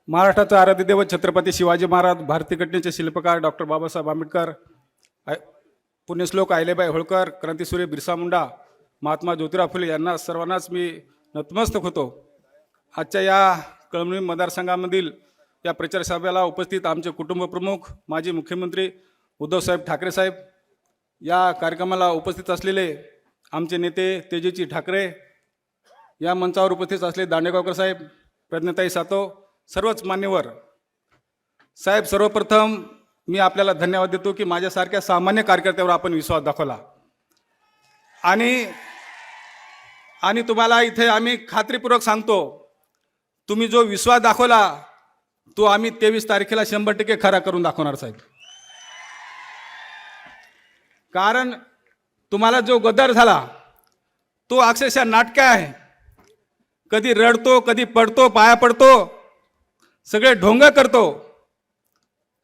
महाराष्ट्राचा आराध्य दैवत छत्रपती शिवाजी महाराज, भारतीय घटनेचे शिल्पकार डॉक्टर बाबासाहेब आंबेडकर, पुण्यश्लोक अहिल्याबाई होळकर, क्रांतीसूर्य बिरसा मुंडा, महात्मा ज्योतिराव फुले यांना सर्वांनाच मी नतमस्तक होतो. आजच्या या कळमनुरी मतदारसंघामधील या प्रचार सभेला उपस्थित आमचे कुटुंब प्रमुख माजी मुख्यमंत्री उद्धवसाहेब ठाकरे साहेब, या कार्यक्रमाला उपस्थित असलेले आमचे नेते तेजस्वी ठाकरे, या मंचावर उपस्थित असलेले दांडेगावकर साहेब, प्रज्ञाताई सातव, सर्वच मान्यवर साहेब, सर्वप्रथम मी आपल्याला धन्यवाद देतो की माझ्यासारख्या सामान्य कार्यकर्त्यावर आपण विश्वास दाखवला. आणि तुम्हाला इथे आम्ही खात्रीपूर्वक सांगतो, तुम्ही जो विश्वास दाखवला तो आम्ही 23 तारखेला 100% खरा करून दाखवणार साहेब. कारण तुम्हाला जो गद्दार झाला तो अक्षरशः नाटक आहे. कधी रडतो, कधी पडतो, पाया पडतो, सगळे ढोंग करतो.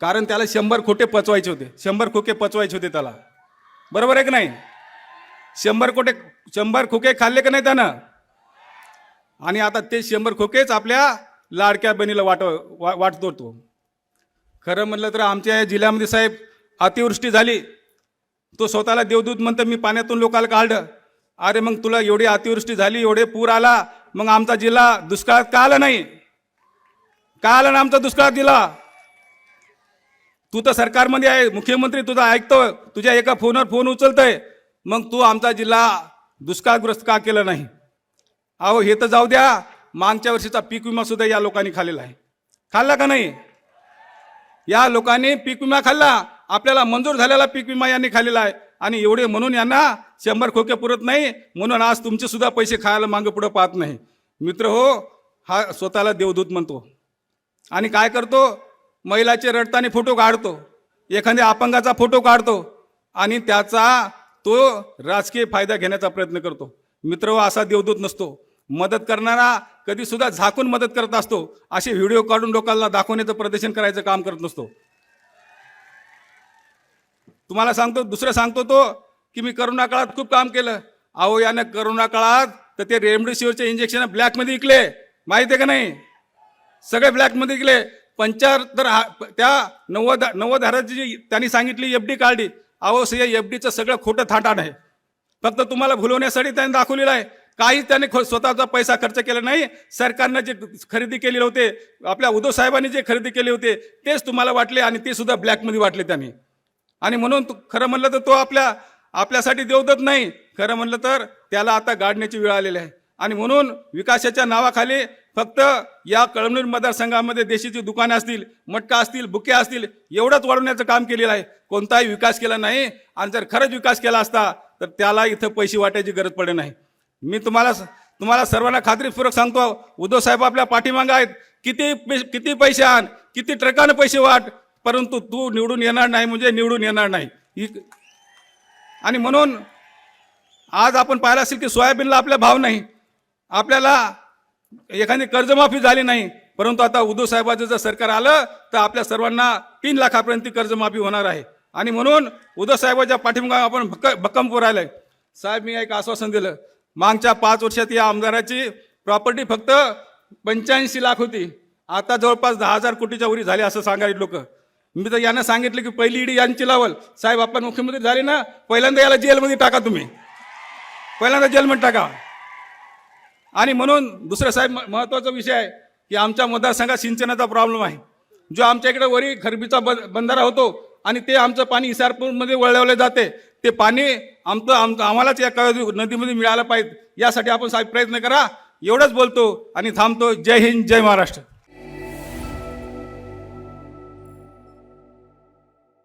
कारण त्याला 100 खोटे पचवायचे होते, 100 खोके पचवायचे होते त्याला. बरोबर आहे की नाही? 100 खोके खाल्ले का नाही त्यानं? आणि आता ते 100 खोकेच आपल्या लाडक्या बहिणीला वाटतो तो. खरं म्हटलं तर आमच्या या जिल्ह्यामध्ये साहेब अतिवृष्टी झाली, तो स्वतःला देवदूत म्हणतं मी पाण्यातून लोकांना काढलं. अरे मग तुला एवढी अतिवृष्टी झाली, एवढे पूर आला, मग आमचा जिल्हा दुष्काळात का आला नाही? का आला ना आमचा दुष्काळात जिल्हा? तू तर सरकारमध्ये आहे, मुख्यमंत्री तुझा ऐकतो, तुझ्या एका फोनवर फोन उचलतोय, मग तू आमचा जिल्हा दुष्काळग्रस्त का केलं नाही? अहो हे तर जाऊ द्या, मागच्या वर्षीचा पीक विमा सुद्धा या लोकांनी खाल्लेला आहे. खाल्ला का नाही? या लोकांनी पीक विमा खाल्ला, आपल्याला मंजूर झालेला पीक विमा यांनी खाल्लेला आहे. आणि एवढे म्हणून यांना 100 खोके पुरत नाही, म्हणून आज तुमचे सुद्धा पैसे खायला मागे पुढे पाहत नाही. मित्र हो, हा स्वतःला देवदूत म्हणतो आणि काय करतो? महिलाचे रडताना फोटो काढतो, एखाद्या अपंगाचा फोटो काढतो आणि त्याचा तो राजकीय फायदा घेण्याचा प्रयत्न करतो. मित्र हो, असा देवदूत नसतो. मदत करणारा कधी सुद्धा झाकून मदत करत असतो. असे व्हिडिओ काढून लोकांना दाखवण्याचं, प्रदर्शन करायचं काम करत नसतो. तुम्हाला सांगतो, दुसरं सांगतो तो की मी करोना काळात खूप काम केलं. अहो यानं करोना काळात तर ते रेमडेसिवीरचे इंजेक्शन ब्लॅकमध्ये विकले, माहिती आहे का नाही? सगळे ब्लॅकमध्ये विकले. 75 त्या 90,000ची जी त्यांनी सांगितली FD काढली. अहो FDचं सगळं खोटं थाटाण आहे. फक्त तुम्हाला भुलवण्यासाठी त्यांनी दाखवलेलं आहे. काही त्याने स्वतःचा पैसा खर्च केला नाही. सरकारनं जे खरेदी केले होते, आपल्या उद्धव साहेबांनी जे खरेदी केले होते तेच तुम्हाला वाटले आणि ते सुद्धा ब्लॅकमध्ये वाटले त्यांनी. आणि म्हणून खरं म्हणलं तर तो आपल्यासाठी देवदत्त नाही, खरं म्हणलं तर त्याला आता गाडण्याची वेळ आलेली आहे. आणि म्हणून विकासाच्या नावाखाली फक्त या कळमनुरी मतदारसंघामध्ये देशीची दुकानं असतील, मटका असतील, बुके असतील, एवढंच वाढवण्याचं काम केलेलं आहे. कोणताही विकास केला नाही. आणि जर खरंच विकास केला असता तर त्याला इथं पैसे वाटायची गरज पडली नाही. मी तुम्हाला सर्वांना खात्रीपूर्वक सांगतो, उद्धव साहेब आपल्या पाठीमागे आहेत. किती पैसे आण, किती ट्रकानं पैसे वाट, परंतु तू निवडून येणार नाही म्हणजे निवडून येणार नाही. आणि म्हणून आज आपण पाहिलं असेल की सोयाबीनला आपला भाव नाही, आपल्याला एखादी कर्जमाफी झाली नाही. परंतु आता उद्धव साहेबांचं जर सरकार आलं तर आपल्या सर्वांना 3 लाखापर्यंत कर्जमाफी होणार आहे. आणि म्हणून उद्धव साहेबांच्या पाठीमागे आपण भक्कम राहिलंय. साहेब मी एक आश्वासन दिलं, मागच्या 5 वर्षात या आमदाराची प्रॉपर्टी फक्त 85 लाख होती, आता जवळपास 10,000 कोटीच्या वरी झाली असं सांगायला लोक. मी तर यांना सांगितलं की पहिली ईडी यांची लावल. साहेब आपण मुख्यमंत्री झाले ना, पहिल्यांदा याला जेलमध्ये टाका, तुम्ही पहिल्यांदा जेलमध्ये टाका. आणि म्हणून दुसरं साहेब महत्त्वाचा विषय आहे की आमच्या मतदारसंघात सिंचनाचा प्रॉब्लेम आहे. जो आमच्या इकडे वरी खरबीचा बंधारा होतो आणि ते आमचं पाणी इसारपूरमध्ये वळवले जाते, ते पाणी आम्हालाच या नदीमध्ये मिळालं पाहिजे. यासाठी आपण साहेब प्रयत्न करा. एवढंच बोलतो आणि थांबतो. जय हिंद, जय महाराष्ट्र.